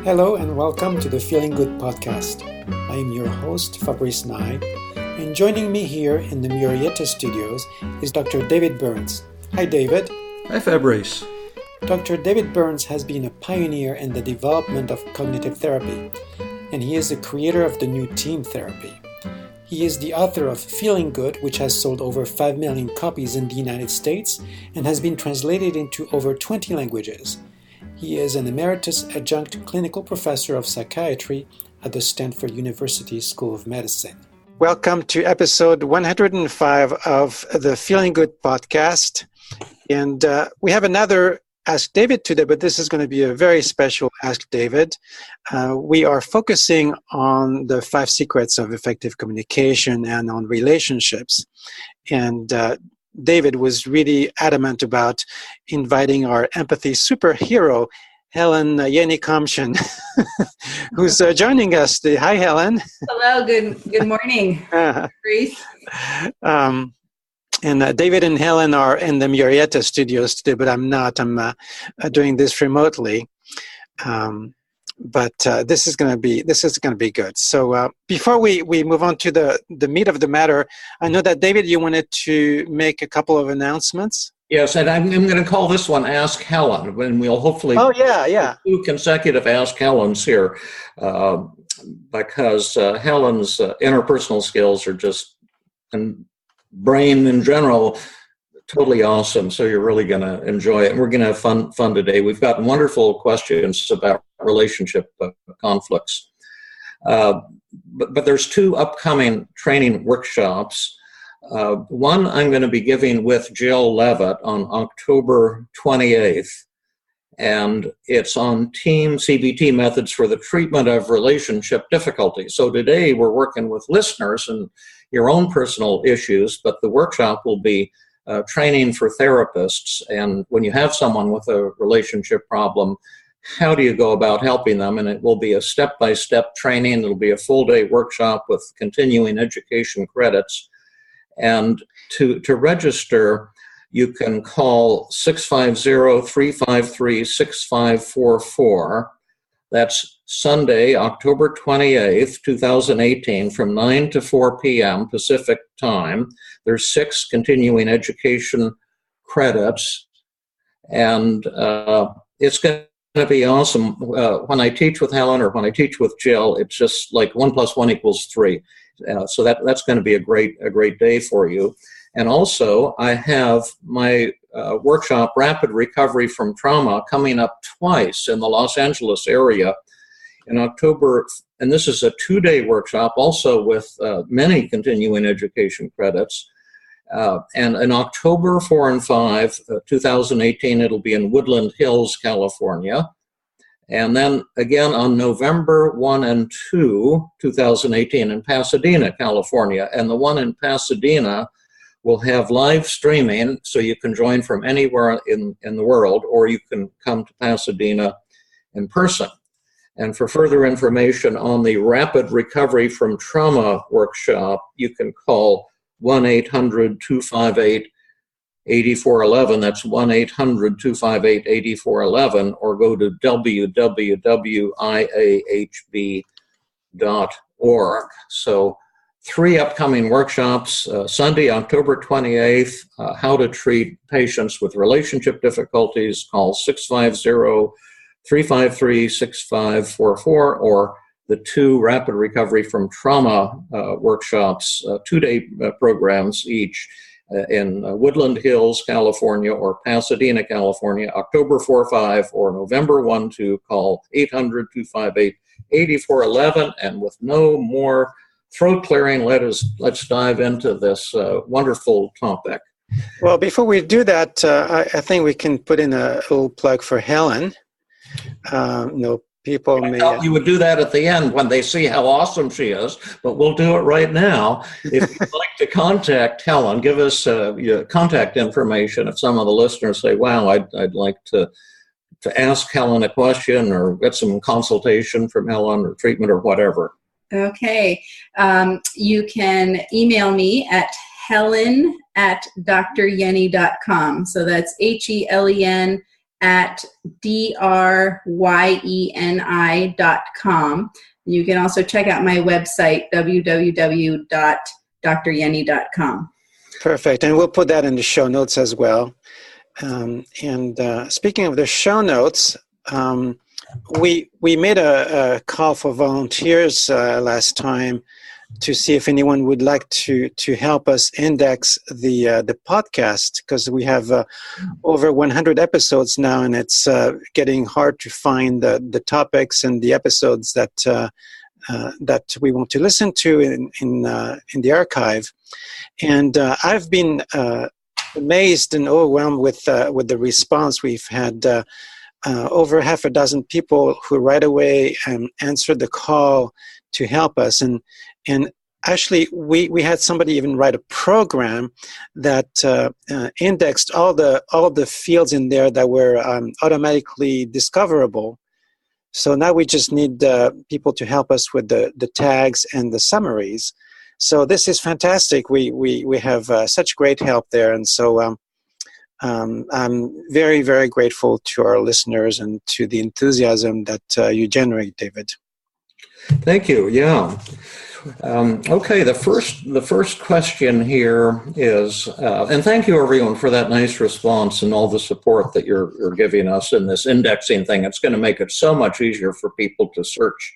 Hello and welcome to the Feeling Good podcast. I am your host, Fabrice, and joining me here in the Murrieta studios is Dr. David Burns. Hi, David. Hi, Fabrice. Dr. David Burns has been a pioneer in the development of cognitive therapy, and he is the creator of the new team therapy. He is the author of Feeling Good, which has sold over 5 million copies in the United States and has been translated into over 20 languages. He is an emeritus adjunct clinical professor of psychiatry at the Stanford University School of Medicine. Welcome to episode 105 of the Feeling Good podcast. And we have another Ask David today, but this is going to be a very special Ask David. We are focusing on the 5 secrets of effective communication and on relationships. And David was really adamant about inviting our empathy superhero, Helen Yeni-Komshian, who's joining us today. Hi, Helen. Hello, good morning, Fabrice. And David and Helen are in the Murrieta studios today, but I'm not. I'm doing this remotely. But this is going to be good. So before we move on to the meat of the matter, I know that David, you wanted to make a couple of announcements. Yes, and I'm going to call this one Ask Helen, and we'll hopefully yeah 2 consecutive Ask Helens here, because Helen's interpersonal skills are just, and brain in general, totally awesome. So you're really going to enjoy it. And we're going to have fun today. We've got wonderful questions about relationship conflicts. But there's 2 upcoming training workshops. One I'm going to be giving with Jill Levitt on October 28th. And it's on team CBT methods for the treatment of relationship difficulties. So today we're working with listeners and your own personal issues, but the workshop will be training for therapists. And when you have someone with a relationship problem, how do you go about helping them? And it will be a step-by-step training. It'll be a full-day workshop with continuing education credits. And to register, you can call 650-353-6544. That's Sunday, October 28th, 2018, from 9 to 4 p.m. Pacific time. There's 6 continuing education credits, and it's going to be awesome. When I teach with Helen or when I teach with Jill, it's just like 1 + 1 = 3. So that's going to be a great day for you. And also, I have my workshop, Rapid Recovery from Trauma, coming up twice in the Los Angeles area in October. And this is a 2-day workshop, also with many continuing education credits. And in October 4 and 5, 2018, it'll be in Woodland Hills, California. And then again on November 1 and 2, 2018, in Pasadena, California. And the one in Pasadena will have live streaming, so you can join from anywhere in the world, or you can come to Pasadena in person. And for further information on the Rapid Recovery from Trauma workshop, you can call 1-800-258-8411. That's 1-800-258-8411, or go to www.iahb.org. So 3 upcoming workshops, Sunday, October 28th, how to treat patients with relationship difficulties. Call 650-353-6544, or the 2 Rapid Recovery from Trauma workshops, 2-day programs each in Woodland Hills, California, or Pasadena, California, October 4-5, or November 1-2. Call 800-258-8411. And with no more throat clearing, let's dive into this wonderful topic. Well, before we do that, I think we can put in a little plug for Helen. People may... I thought you would do that at the end when they see how awesome she is, but we'll do it right now. If you'd like to contact Helen, give us your contact information. If some of the listeners say, wow, I'd like to ask Helen a question or get some consultation from Helen or treatment or whatever. Okay. You can email me at helen@dryeni.com. So that's HELEN at dryeni.com. You can also check out my website, www.dryeni.com. Perfect. And we'll put that in the show notes as well. Speaking of the show notes, we made a call for volunteers last time to see if anyone would like to help us index the podcast, because we have over 100 episodes now, and it's getting hard to find the topics and the episodes that we want to listen to in the archive. And I've been amazed and overwhelmed with the response. We've had over half a dozen people who right away answered the call to help us, and actually we had somebody even write a program that indexed all the fields in there that were automatically discoverable. So now we just need people to help us with the tags and the summaries. So this is fantastic. We have such great help there, and so I'm very, very grateful to our listeners and to the enthusiasm that you generate, David. Thank you. Yeah. Okay. The first question here is, and thank you everyone for that nice response and all the support that you're giving us in this indexing thing. It's going to make it so much easier for people to search.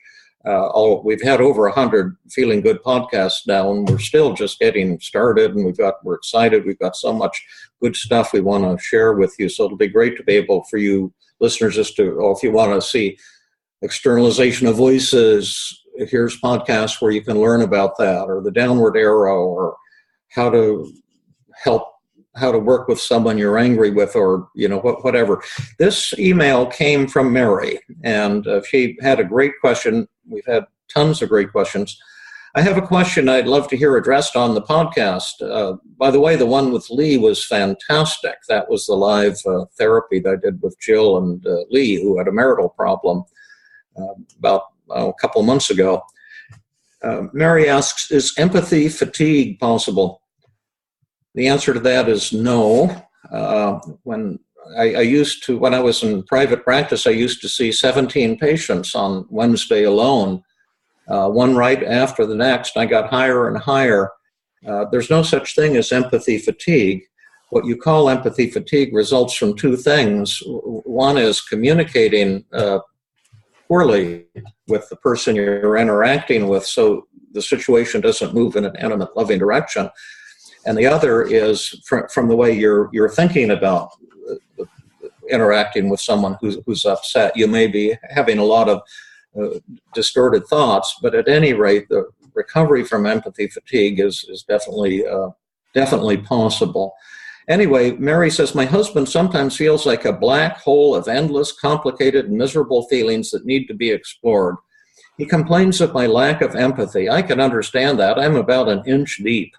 We've had over 100 Feeling Good podcasts now, and we're still just getting started, and we're excited. We've got so much good stuff we want to share with you. So it'll be great to be able for you listeners if you want to see externalization of voices, here's podcasts where you can learn about that, or the downward arrow, or how to work with someone you're angry with, or whatever. This email came from Mary, and she had a great question. We've had tons of great questions. I have a question I'd love to hear addressed on the podcast. By the way, the one with Lee was fantastic. That was the live therapy that I did with Jill and Lee, who had a marital problem about a couple of months ago. Mary asks, is empathy fatigue possible? The answer to that is no. When I was in private practice, I used to see 17 patients on Wednesday alone, one right after the next. I got higher and higher. There's no such thing as empathy fatigue. What you call empathy fatigue results from two things. One is communicating poorly with the person you're interacting with, so the situation doesn't move in an intimate, loving direction. And the other is from the way you're thinking about interacting with someone who's upset. You may be having a lot of distorted thoughts, but at any rate, the recovery from empathy fatigue is definitely possible. Anyway, Mary says, my husband sometimes feels like a black hole of endless, complicated, miserable feelings that need to be explored. He complains of my lack of empathy. I can understand that. I'm about an inch deep.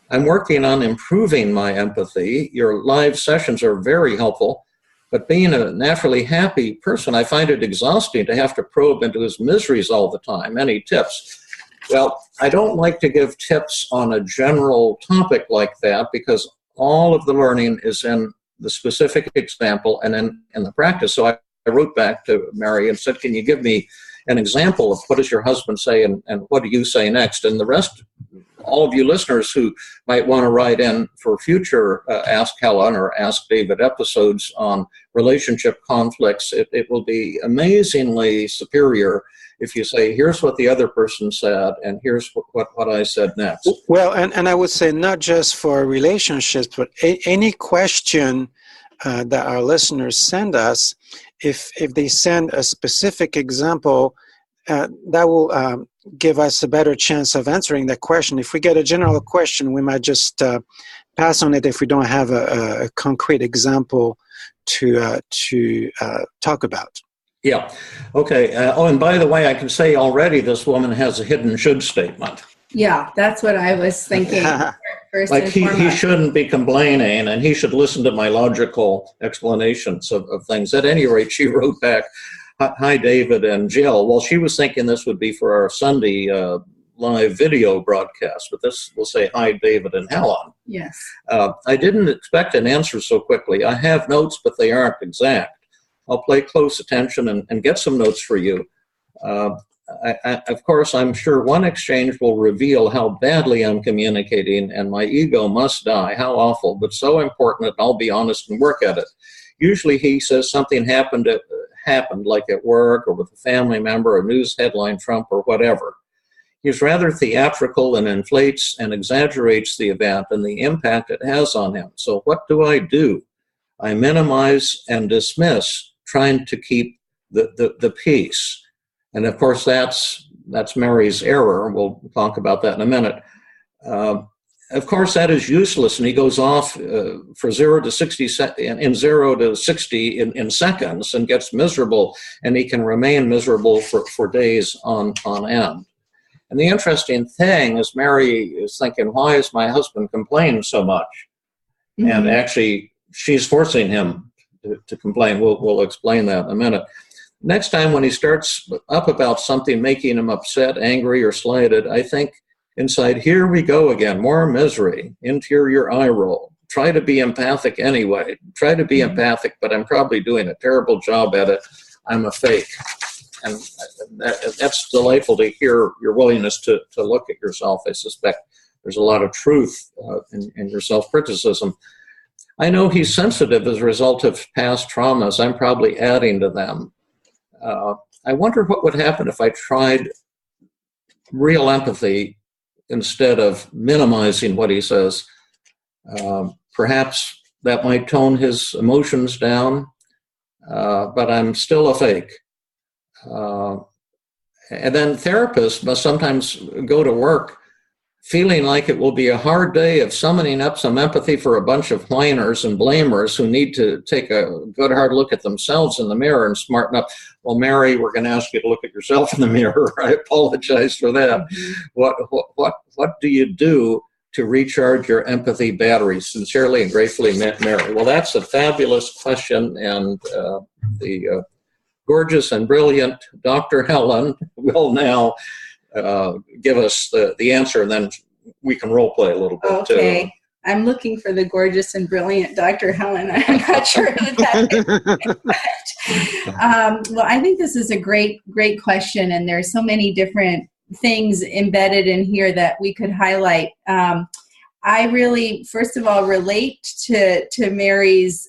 I'm working on improving my empathy. Your live sessions are very helpful, but being a naturally happy person, I find it exhausting to have to probe into his miseries all the time. Any tips? Well, I don't like to give tips on a general topic like that, because all of the learning is in the specific example and in the practice. So I wrote back to Mary and said, can you give me an example of what does your husband say and what do you say next? And the rest, all of you listeners who might want to write in for future Ask Helen or Ask David episodes on relationship conflicts, it will be amazingly superior if you say, here's what the other person said, and here's what I said next. Well, and I would say not just for relationships, but any question that our listeners send us, if they send a specific example, that will give us a better chance of answering that question. If we get a general question, we might just pass on it if we don't have a concrete example to talk about. Yeah. Okay. And by the way, I can say already this woman has a hidden should statement. Yeah, that's what I was thinking. First like he shouldn't be complaining, and he should listen to my logical explanations of things. At any rate, she wrote back, hi, David and Jill. Well, she was thinking this would be for our Sunday live video broadcast, but this will say, hi, David and Helen. Yes. I didn't expect an answer so quickly. I have notes, but they aren't exact. I'll pay close attention and get some notes for you. Of course, I'm sure one exchange will reveal how badly I'm communicating, and my ego must die. How awful, but so important that I'll be honest and work at it. Usually he says something happened like at work or with a family member, a news headline, Trump, or whatever. He's rather theatrical and inflates and exaggerates the event and the impact it has on him. So what do? I minimize and dismiss, trying to keep the peace. And of course, that's Mary's error. We'll talk about that in a minute. Of course, that is useless, and he goes off for 0 to 60 in 0 to 60 in seconds and gets miserable, and he can remain miserable for days on end. And the interesting thing is, Mary is thinking, why is my husband complaining so much? Mm-hmm. And actually, she's forcing him to complain. We'll explain that in a minute. Next time when he starts up about something making him upset, angry, or slighted, I think inside, here we go again, more misery, interior eye roll. Try to be empathic anyway. Try to be empathic, but I'm probably doing a terrible job at it. I'm a fake. And that's delightful to hear your willingness to look at yourself. I suspect there's a lot of truth in your self-criticism. I know he's sensitive as a result of past traumas. I'm probably adding to them. I wonder what would happen if I tried real empathy instead of minimizing what he says. Perhaps that might tone his emotions down, but I'm still a fake. And then therapists must sometimes go to work feeling like it will be a hard day of summoning up some empathy for a bunch of whiners and blamers who need to take a good hard look at themselves in the mirror and smarten up. Well, Mary, we're going to ask you to look at yourself in the mirror. I apologize for that. Mm-hmm. What do you do to recharge your empathy battery? Sincerely and gratefully, Mary. Well, that's a fabulous question, and the gorgeous and brilliant Dr. Helen will now give us the answer, and then we can role play a little bit. Okay. I'm looking for the gorgeous and brilliant Dr. Helen. I'm not sure who that is. Well, I think this is a great question, and there's so many different things embedded in here that we could highlight. I really, first of all, relate to Mary's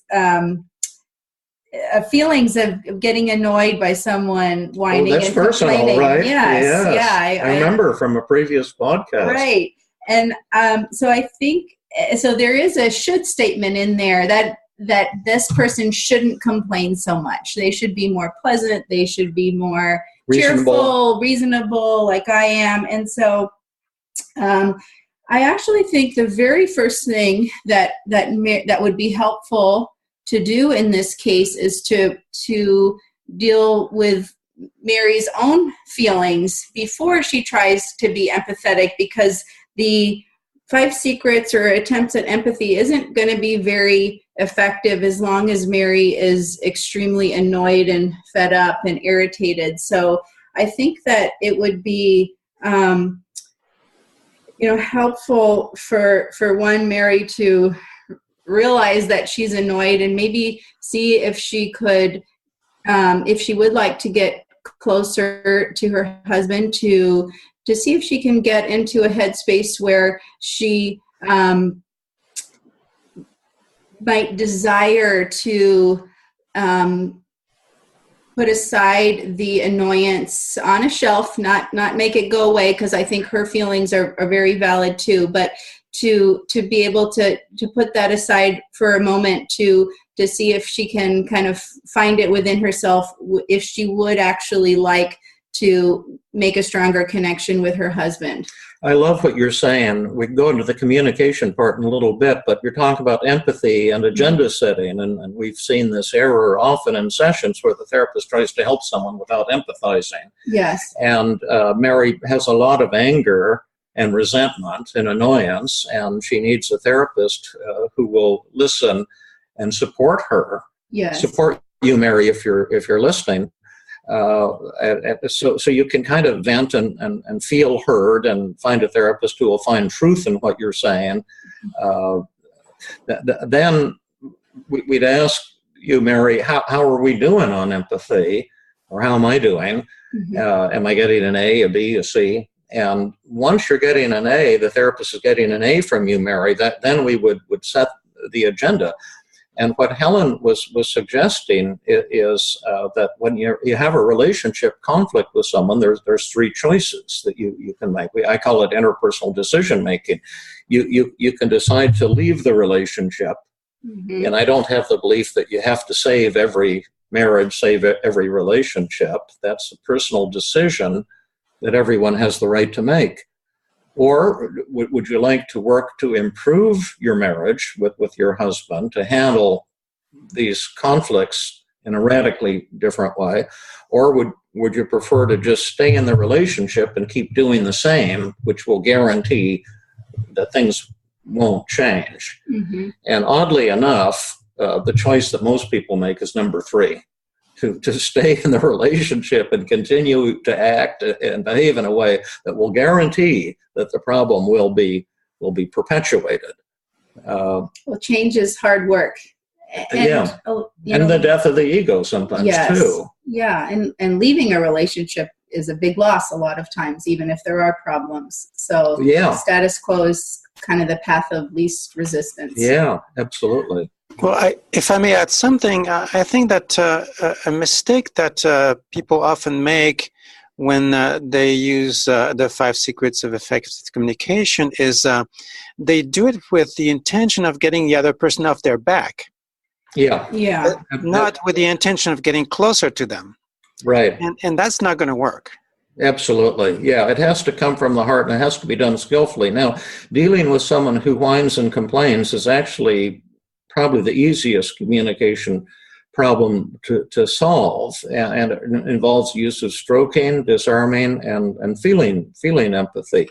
feelings of getting annoyed by someone whining and personal, complaining. Right? Yes. Yeah. I remember from a previous podcast. Right. And so I think, so there is a should statement in there that this person shouldn't complain so much. They should be more pleasant. They should be more cheerful, reasonable, like I am. And so I actually think the very first thing that would be helpful to do in this case is to deal with Mary's own feelings before she tries to be empathetic, because the 5 secrets or attempts at empathy isn't going to be very effective as long as Mary is extremely annoyed and fed up and irritated. So I think that it would be helpful for Mary to realize that she's annoyed, and maybe see if she could, if she would like to get closer to her husband, to see if she can get into a headspace where she might desire to put aside the annoyance on a shelf, not make it go away, because I think her feelings are very valid too, but to be able to put that aside for a moment, to see if she can kind of find it within herself, if she would actually like to make a stronger connection with her husband. I love what you're saying. We can go into the communication part in a little bit, but you're talking about empathy and agenda setting, and we've seen this error often in sessions where the therapist tries to help someone without empathizing. Yes. And Mary has a lot of anger and resentment and annoyance, and she needs a therapist who will listen and support her. Yes. Support you, Mary, if you're listening. So you can kind of vent and feel heard, and find a therapist who will find truth in what you're saying, Then we'd ask you, Mary, how are we doing on empathy? Or how am I doing? Am I getting an A, a B, a C? And once you're getting an A, the therapist is getting an A from you, Mary, then we would set the agenda. And what Helen was suggesting is that when you have a relationship conflict with someone, there's three choices that you can make. I call it interpersonal decision making. You can decide to leave the relationship, and I don't have the belief that you have to save every marriage, save every relationship. That's a personal decision that everyone has the right to make. Or would you like to work to improve your marriage with your husband, to handle these conflicts in a radically different way? Or would you prefer to just stay in the relationship and keep doing the same, which will guarantee that things won't change? And oddly enough, the choice that most people make is number three. To stay in the relationship and continue to act and behave in a way that will guarantee that the problem will be perpetuated. Well, change is hard work. And the death of the ego sometimes too. Yeah, and leaving a relationship is a big loss a lot of times, even if there are problems. So status quo is kind of the path of least resistance. Yeah, absolutely. Well, if I may add something, I think that a mistake that people often make when they use the 5 secrets of effective communication is they do it with the intention of getting the other person off their back. Yeah. Not with the intention of getting closer to them. Right. And that's not going to work. Absolutely. Yeah, it has to come from the heart, and it has to be done skillfully. Now, dealing with someone who whines and complains is actually probably the easiest communication problem to solve, and it involves use of stroking, disarming, and feeling empathy.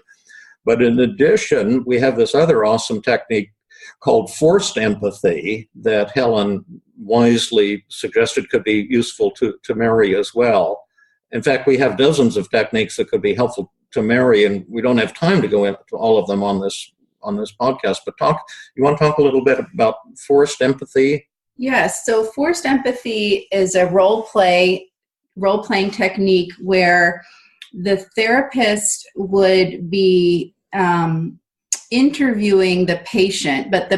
But in addition, we have this other awesome technique called forced empathy that Helen wisely suggested could be useful to Mary as well. In fact, we have dozens of techniques that could be helpful to Mary, and we don't have time to go into all of them on this podcast, but you want to talk a little bit about forced empathy? Yes. So forced empathy is a role-playing technique where the therapist would be interviewing the patient, but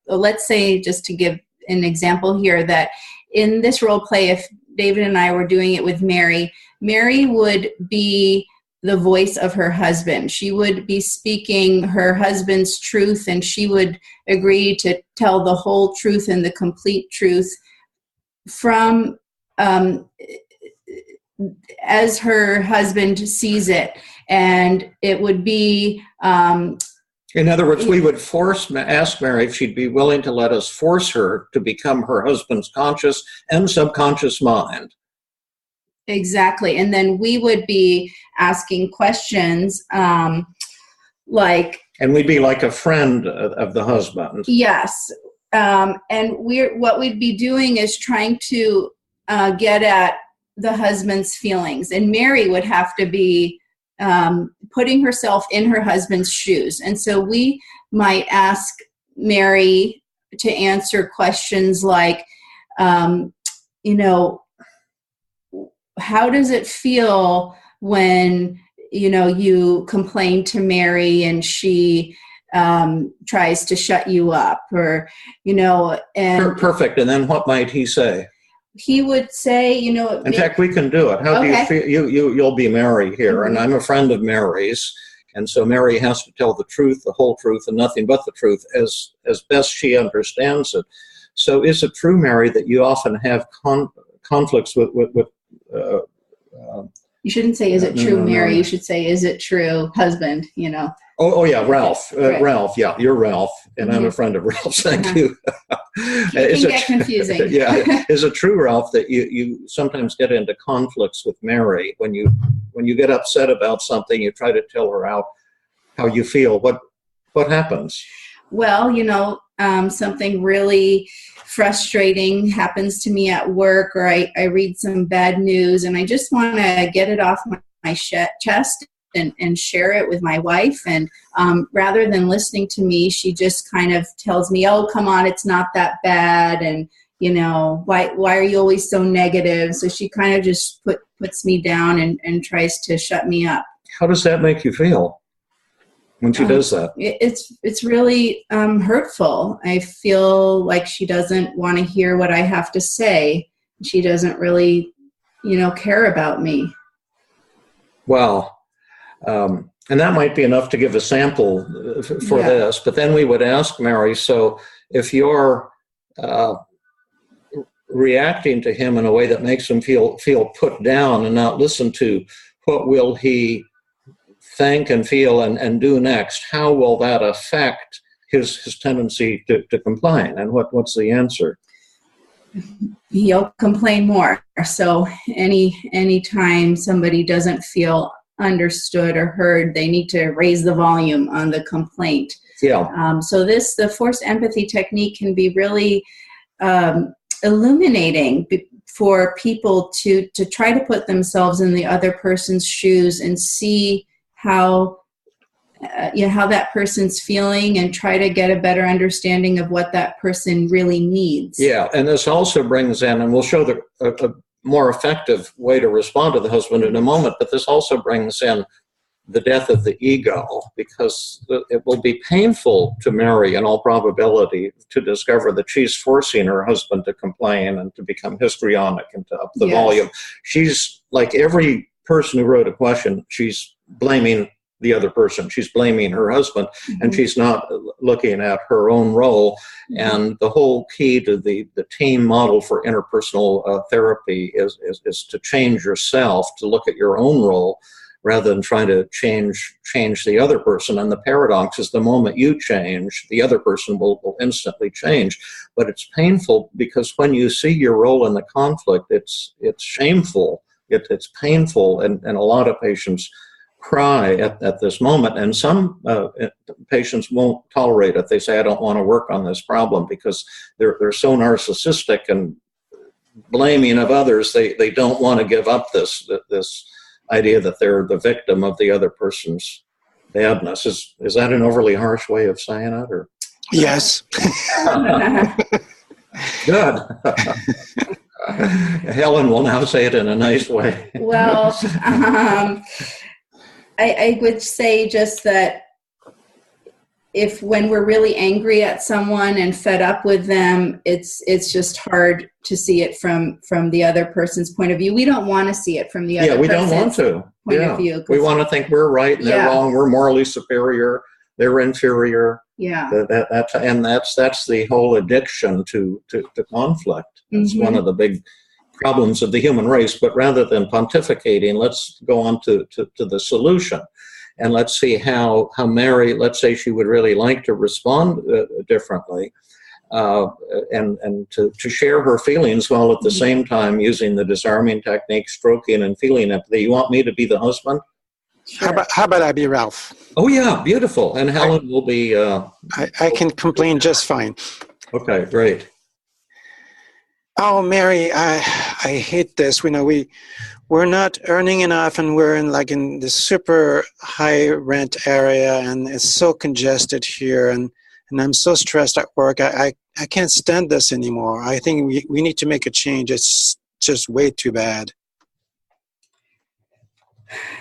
let's say, just to give an example here, that in this role play, if David and I were doing it with Mary would be the voice of her husband. She would be speaking her husband's truth, and she would agree to tell the whole truth and the complete truth from as her husband sees it. And it would be in other words, we would ask Mary if she'd be willing to let us force her to become her husband's conscious and subconscious mind. Exactly. And then we would be asking questions like... And we'd be like a friend of the husband. Yes. And what we'd be doing is trying to get at the husband's feelings. And Mary would have to be putting herself in her husband's shoes. And so we might ask Mary to answer questions like, how does it feel when, you complain to Mary and she tries to shut you up, or, and... Perfect. And then what might he say? He would say, In fact, we can do it. How do you feel? You'll be Mary here, and I'm a friend of Mary's, and so Mary has to tell the truth, the whole truth, and nothing but the truth, as best she understands it. So, is it true, Mary, that you often have conflicts with you shouldn't say, "Is it true, Mary?" You should say, "Is it true, husband?" Oh yeah, Ralph. Right. Ralph, yeah, you're Ralph, and I'm a friend of Ralph's. Thank you. It can get confusing. Yeah, is it true, Ralph, that you sometimes get into conflicts with Mary when you get upset about something? You try to tell her out how you feel. What happens? Well, something really frustrating happens to me at work, or I read some bad news, and I just want to get it off my chest and share it with my wife. And rather than listening to me, she just kind of tells me, oh, come on, it's not that bad. And, why are you always so negative? So she kind of just puts me down and tries to shut me up. How does that make you feel when she does that? It's really hurtful. I feel like she doesn't want to hear what I have to say. She doesn't really, care about me. Well, and that might be enough to give a sample for this. But then we would ask Mary, so if you're reacting to him in a way that makes him feel put down and not listen to, what will he think and feel and do next? How will that affect his tendency to complain? And what's the answer? He'll complain more. So any time somebody doesn't feel understood or heard, they need to raise the volume on the complaint. Yeah. So the forced empathy technique can be really illuminating for people to try to put themselves in the other person's shoes and see how that person's feeling and try to get a better understanding of what that person really needs. Yeah, and this also brings in, and we'll show a more effective way to respond to the husband in a moment, but this also brings in the death of the ego, because it will be painful to Mary, in all probability, to discover that she's forcing her husband to complain and to become histrionic and to up the volume. She's, like every person who wrote a question, she's blaming the other person. She's blaming her husband, and she's not looking at her own role. And the whole key to the team model for interpersonal therapy is to change yourself, to look at your own role, rather than trying to change the other person. And the paradox is the moment you change, the other person will instantly change. But it's painful, because when you see your role in the conflict, it's shameful, it's painful, and a lot of patients cry at this moment. And some patients won't tolerate it. They say, I don't want to work on this problem, because they're so narcissistic and blaming of others, they don't want to give up this idea that they're the victim of the other person's badness. Is that an overly harsh way of saying it? Or? Yes. Good. Helen will now say it in a nice way. Well, I would say just that when we're really angry at someone and fed up with them, it's just hard to see it from the other person's point of view. We don't want to see it from the other person's don't want to. Point of view. We want to think we're right and they're wrong. We're morally superior. They're inferior. Yeah. That's the whole addiction to conflict. It's one of the big problems of the human race. But rather than pontificating, let's go on to the solution. And let's see how Mary, let's say she would really like to respond differently, and to share her feelings, while at the same time using the disarming technique, stroking and feeling empathy. You want me to be the husband? Sure. How about I be Ralph? Oh, yeah, beautiful. And Helen will be... I can complain just fine. Okay, great. Oh, Mary, I hate this. We're not earning enough, and we're in this super high rent area, and it's so congested here, and I'm so stressed at work. I can't stand this anymore. I think we need to make a change. It's just way too bad.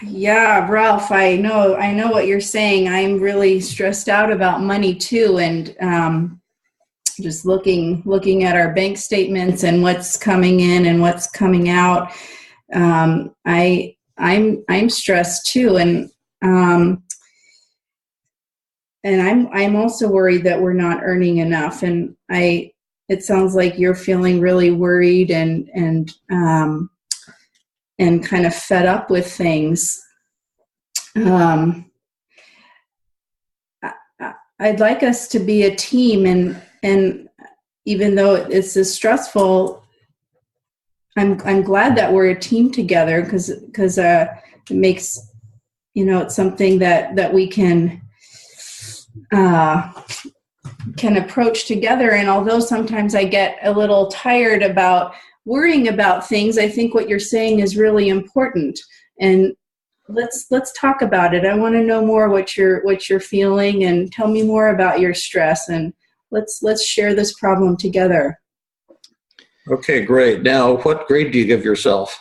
Yeah, Ralph, I know what you're saying. I'm really stressed out about money too, and just looking at our bank statements and what's coming in and what's coming out. I'm stressed too, and I'm also worried that we're not earning enough. And it sounds like you're feeling really worried and kind of fed up with things. I'd like us to be a team, and even though it's stressful, I'm glad that we're a team together, because it makes, it's something that we can approach together. And although sometimes I get a little tired about worrying about things, I think what you're saying is really important. And let's talk about it. I want to know more what you're feeling, and tell me more about your stress, and let's share this problem together. Okay, great. Now, what grade do you give yourself?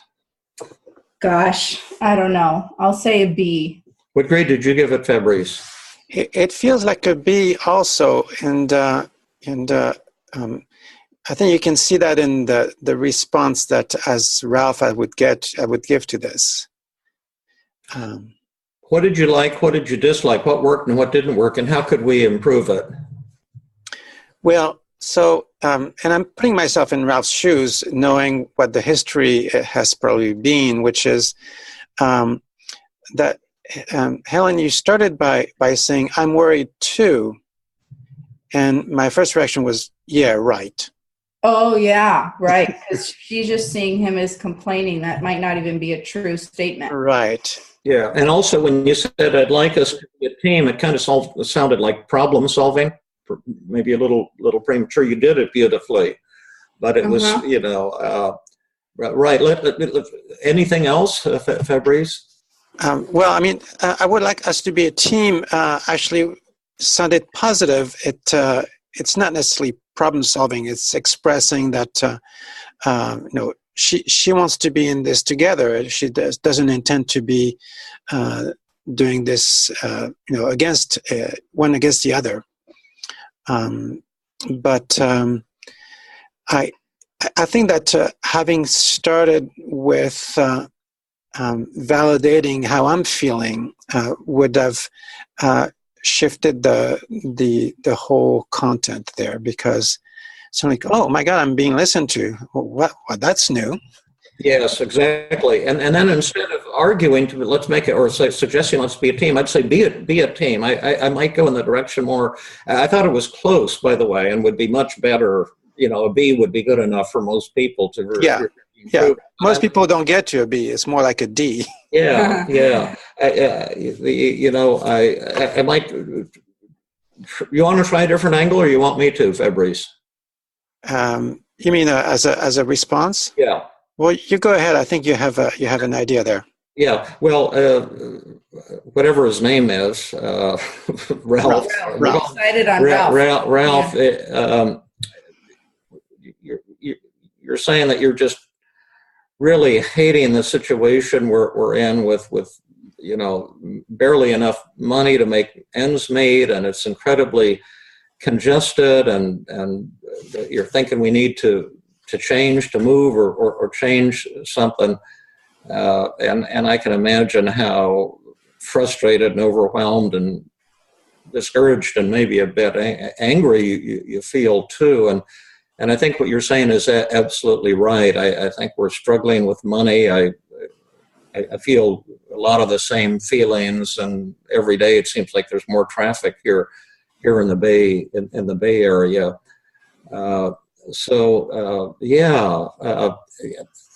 Gosh, I don't know. I'll say a B. What grade did you give it, Fabrice? It feels like a B also, and I think you can see that in the response that, as Ralph, I would give to this. What did you like? What did you dislike? What worked and what didn't work? And how could we improve it? Well, so, and I'm putting myself in Ralph's shoes, knowing what the history has probably been, which is that, Helen, you started by saying, I'm worried too. And my first reaction was, yeah, right. Oh, yeah, right. Because she's just seeing him as complaining. That might not even be a true statement. Right. Yeah, and also when you said I'd like us to be a team, it kind of sounded like problem solving. Maybe a little premature. You did it beautifully, but it was, right. Anything else, Fabrice? Well, I mean, I would like us to be a team. Actually, sounded positive. It's not necessarily problem solving. It's expressing that she wants to be in this together. She doesn't intend to be doing this against one against the other. But I think that having started with validating how I'm feeling would have shifted the whole content there, because it's like, oh my God, I'm being listened to. What that's new. Yes, exactly. And then instead of arguing to let's make it, or suggesting let's be a team, I'd say be a team. I might go in the direction more. I thought it was close, by the way, and would be much better. A B would be good enough for most people to. Yeah. Most people don't get to a B. It's more like a D. Yeah. I might. You want to try a different angle, or you want me to, Fabrice? You mean as a response? Yeah. Well, you go ahead. I think you have an idea there. Yeah. Well, whatever his name is, Ralph. Ralph. Decided on Ralph. Ralph. Yeah. You're saying that you're just really hating the situation we're in with barely enough money to make ends meet, and it's incredibly congested, and you're thinking we need to change, to move, or change something, and I can imagine how frustrated and overwhelmed and discouraged and maybe a bit angry you feel too. And I think what you're saying is absolutely right. I think we're struggling with money. I feel a lot of the same feelings, and every day it seems like there's more traffic here in the Bay Area.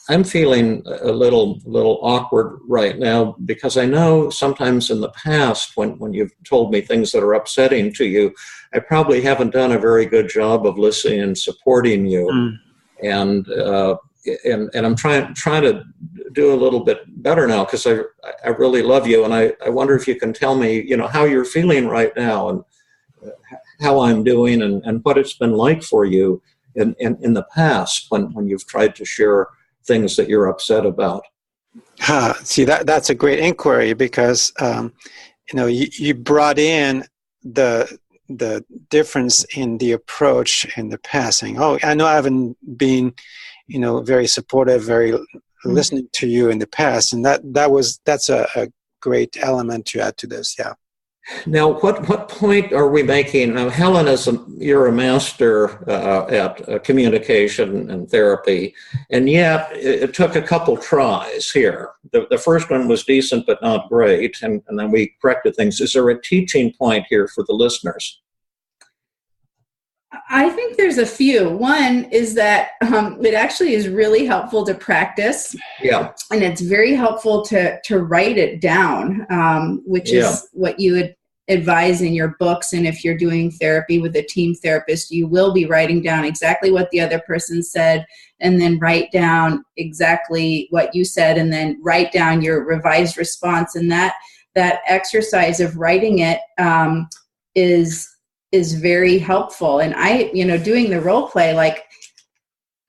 I'm feeling a little awkward right now, because I know sometimes in the past when you've told me things that are upsetting to you, I probably haven't done a very good job of listening and supporting you. And I'm trying to do a little bit better now, because I really love you, and I wonder if you can tell me how you're feeling right now, and how I'm doing, and what it's been like for you in the past when you've tried to share things that you're upset about. See, that's a great inquiry, because you brought in the difference in the approach in the past, saying, oh, I know I haven't been very supportive, very listening to you in the past, and that's a great element to add to this. Yeah. Now, what point are we making? Now, Helen, you're a master at communication and therapy, and yet it took a couple tries here. The first one was decent but not great, and then we corrected things. Is there a teaching point here for the listeners? I think there's a few. One is that it actually is really helpful to practice. Yeah. And it's very helpful to write it down, which is what you had advise in your books, and if you're doing therapy with a team therapist, you will be writing down exactly what the other person said, and then write down exactly what you said, and then write down your revised response. And that exercise of writing it is very helpful. And I, doing the role play, like,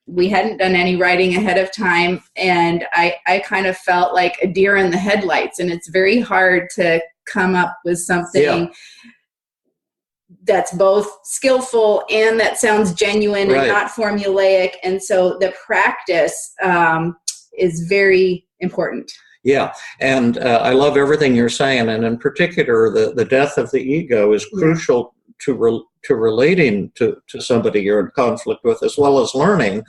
we hadn't done any writing ahead of time, and I kind of felt like a deer in the headlights, and it's very hard to come up with something that's both skillful and that sounds genuine and not formulaic. And so the practice is very important. Yeah, and I love everything you're saying, and in particular, the death of the ego is crucial to relating to somebody you're in conflict with, as well as learning,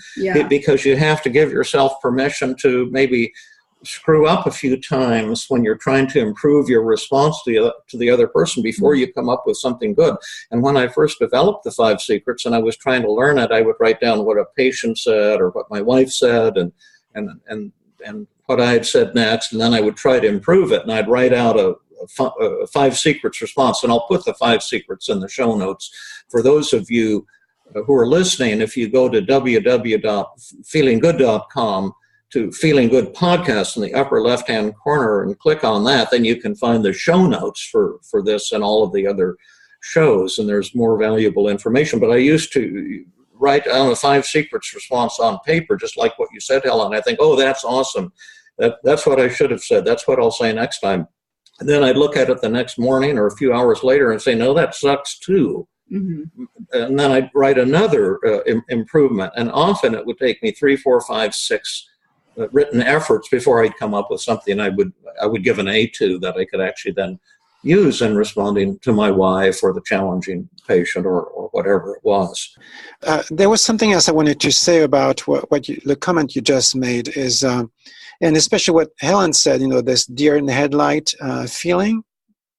because you have to give yourself permission to maybe screw up a few times when you're trying to improve your response to the other person before you come up with something good. And when I first developed the 5 secrets and I was trying to learn it, I would write down what a patient said or what my wife said and what I had said next, and then I would try to improve it, and I'd write out a 5 secrets response, and I'll put the 5 secrets in the show notes. For those of you who are listening, if you go to www.feelinggood.com to Feeling Good Podcast in the upper left-hand corner and click on that, then you can find the show notes for this and all of the other shows, and there's more valuable information. But I used to write down a 5 secrets response on paper, just like what you said, Helen. I think, oh, that's awesome. That's what I should have said. That's what I'll say next time. And then I'd look at it the next morning or a few hours later and say, no, that sucks too. Mm-hmm. And then I'd write another improvement. And often it would take me 3, 4, 5, 6 written efforts before I'd come up with something I would give an A to that I could actually then use in responding to my wife or the challenging patient or whatever it was. There was something else I wanted to say about the comment you just made is, and especially what Helen said, this deer in the headlight feeling.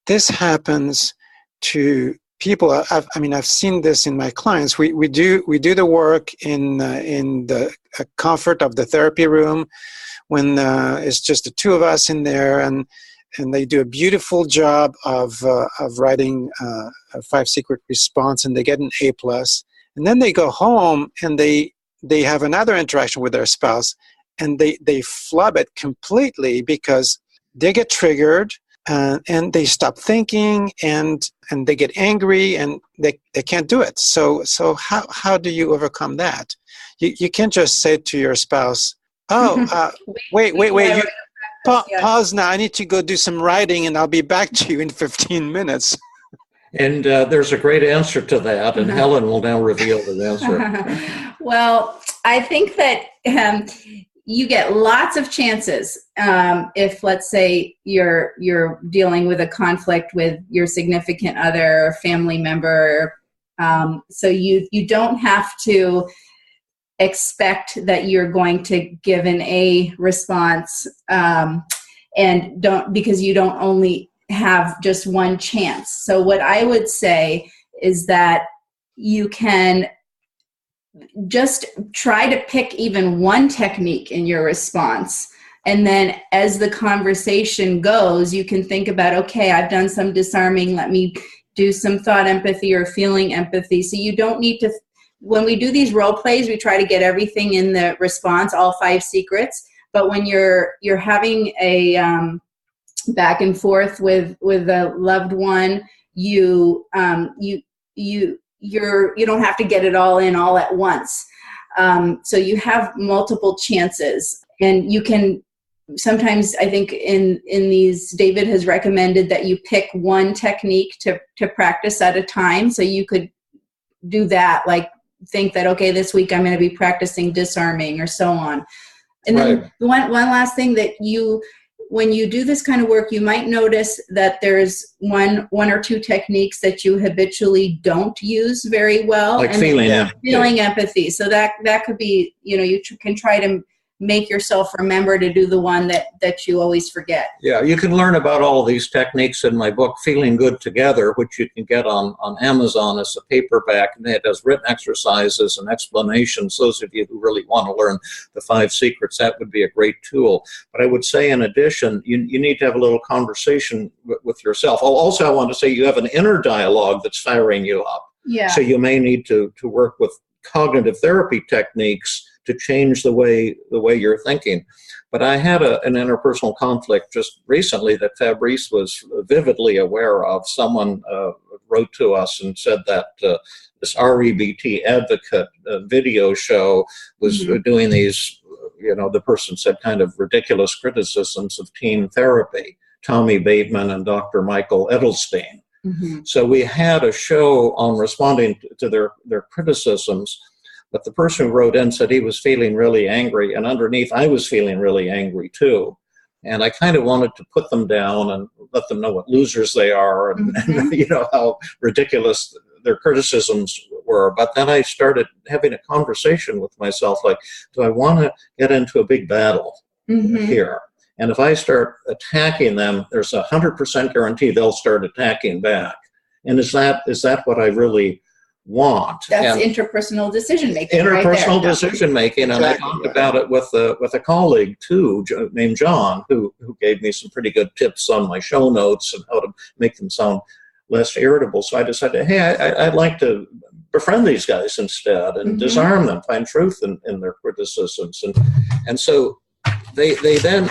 This happens to people. I've seen this in my clients. We do the work in the comfort of the therapy room when it's just the 2 of us in there, and they do a beautiful job of writing a 5 secret response, and they get an A+. And then they go home and they have another interaction with their spouse, and they flub it completely because they get triggered and they stop thinking and they get angry and they can't do it. So how do you overcome that? You can't just say to your spouse, oh, wait. Pause now. I need to go do some writing, and I'll be back to you in 15 minutes. And there's a great answer to that, and Helen will now reveal the answer. Well, I think that you get lots of chances if, let's say, you're dealing with a conflict with your significant other or family member. So you don't have to expect that you're going to give an A response, because you don't only have just one chance. So what I would say is that you can just try to pick even one technique in your response. And then as the conversation goes, you can think about, okay, I've done some disarming. Let me do some thought empathy or feeling empathy. So you don't need to, when we do these role plays, we try to get everything in the response, all 5 secrets. But when you're having a back and forth with a loved one, you don't have to get it all in all at once. So you have multiple chances, and you can sometimes, I think in these, David has recommended that you pick one technique to practice at a time. So you could do that, like think that, okay, this week I'm going to be practicing disarming or so on. And then one last thing that when you do this kind of work, you might notice that there's one or 2 techniques that you habitually don't use very well. Like feeling empathy. So that could be, you can try to make yourself remember to do the one that you always forget. Yeah, you can learn about all these techniques in my book, Feeling Good Together, which you can get on Amazon as a paperback, and it has written exercises and explanations. Those of you who really want to learn the 5 secrets, that would be a great tool. But I would say, in addition, you need to have a little conversation with yourself. Also, I want to say you have an inner dialogue that's firing you up. Yeah. So you may need to work with cognitive therapy techniques to change the way you're thinking. But I had an interpersonal conflict just recently that Fabrice was vividly aware of. Someone wrote to us and said that this REBT advocate video show was doing these, the person said, kind of ridiculous criticisms of team therapy, Tommy Bateman and Dr. Michael Edelstein. So we had a show on responding to their criticisms. But the person who wrote in said he was feeling really angry, and underneath I was feeling really angry too. And I kind of wanted to put them down and let them know what losers they are and how ridiculous their criticisms were. But then I started having a conversation with myself, like, do I want to get into a big battle here? And if I start attacking them, there's a 100% guarantee they'll start attacking back. And is that what I really want? That's interpersonal decision making. Interpersonal decision making, and I talked about it with a colleague too, named John, who gave me some pretty good tips on my show notes and how to make them sound less irritable. So I decided, hey, I'd like to befriend these guys instead and disarm them, find truth in their criticisms, and so they then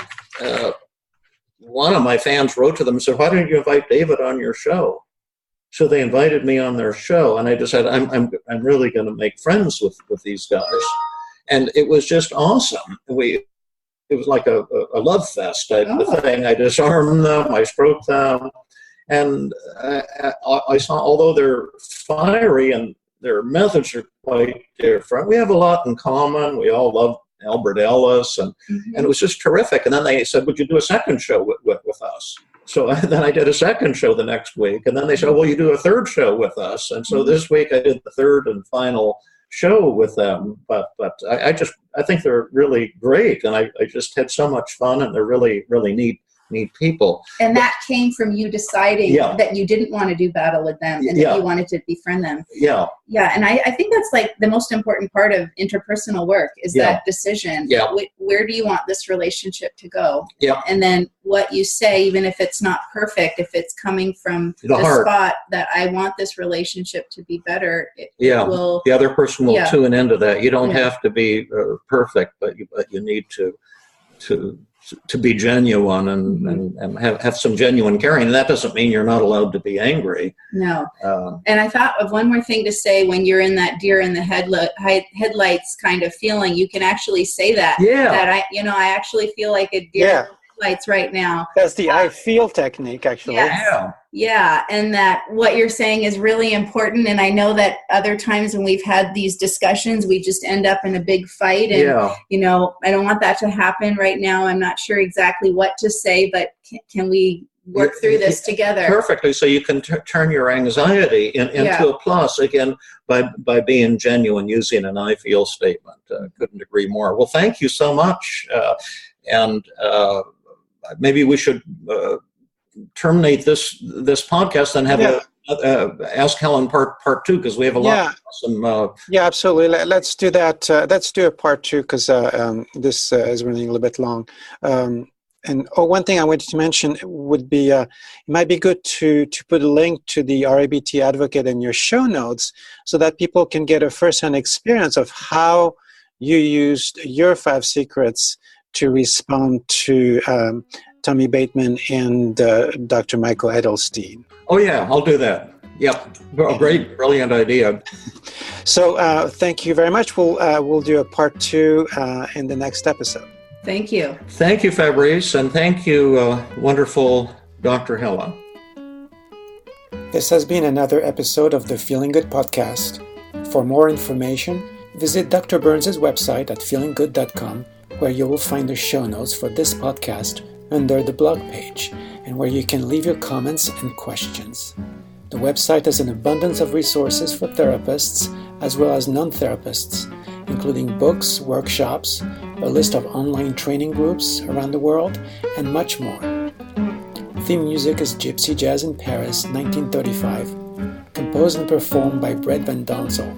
one of my fans wrote to them and said, why don't you invite David on your show? So they invited me on their show, and I decided I'm really going to make friends with these guys, and it was just awesome. It was like a love fest type of thing. I disarmed them, I stroked them, and I saw, although they're fiery and their methods are quite different, we have a lot in common. We all love Albert Ellis, and it was just terrific. And then they said, would you do a second show with us? So then I did a second show the next week, and then they said, well, you do a third show with us. And so this week I did the third and final show with them. But I think they're really great, and I just had so much fun, and they're really, really neat people. And that came from you deciding that you didn't want to do battle with them and that you wanted to befriend them. Yeah, and I think that's like the most important part of interpersonal work is that decision. Yeah. Where do you want this relationship to go? Yeah. And then what you say, even if it's not perfect, if it's coming from the spot that I want this relationship to be better, it will. The other person will tune into that. You don't have to be perfect, but you need to be genuine and have some genuine caring. And that doesn't mean you're not allowed to be angry. No. And I thought of one more thing to say when you're in that deer in the headlights kind of feeling, you can actually say that. Yeah. That I actually feel like a deer in the headlights right now. That's the I feel technique, actually. Yes. Yeah, and that what you're saying is really important. And I know that other times when we've had these discussions, we just end up in a big fight. And, I don't want that to happen right now. I'm not sure exactly what to say, but can we work through this together? Perfectly. So you can turn your anxiety into a plus, again, by being genuine, using an I feel statement. Couldn't agree more. Well, thank you so much. And maybe we should terminate this podcast and have Ask Helen part 2, because we have a lot of awesome. Absolutely. Let's do that. Let's do a part 2, because this is running a little bit long. And one thing I wanted to mention would be it might be good to put a link to the RABT advocate in your show notes so that people can get a first-hand experience of how you used your 5 secrets to respond to Tommy Bateman and Dr. Michael Edelstein. Oh, yeah, I'll do that. Yep. Great, brilliant idea. So thank you very much. We'll do a part 2 in the next episode. Thank you. Thank you, Fabrice, and thank you, wonderful Dr. Helen. This has been another episode of the Feeling Good podcast. For more information, visit Dr. Burns' website at feelinggood.com, where you will find the show notes for this podcast under the blog page, and where you can leave your comments and questions. The website has an abundance of resources for therapists as well as non-therapists, including books, workshops, a list of online training groups around the world, and much more. Theme music is Gypsy Jazz in Paris, 1935, composed and performed by Brett Van Donsel.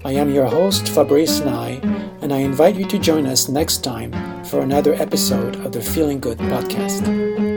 I am your host, Fabrice Nye, and I invite you to join us next time for another episode of the Feeling Good podcast.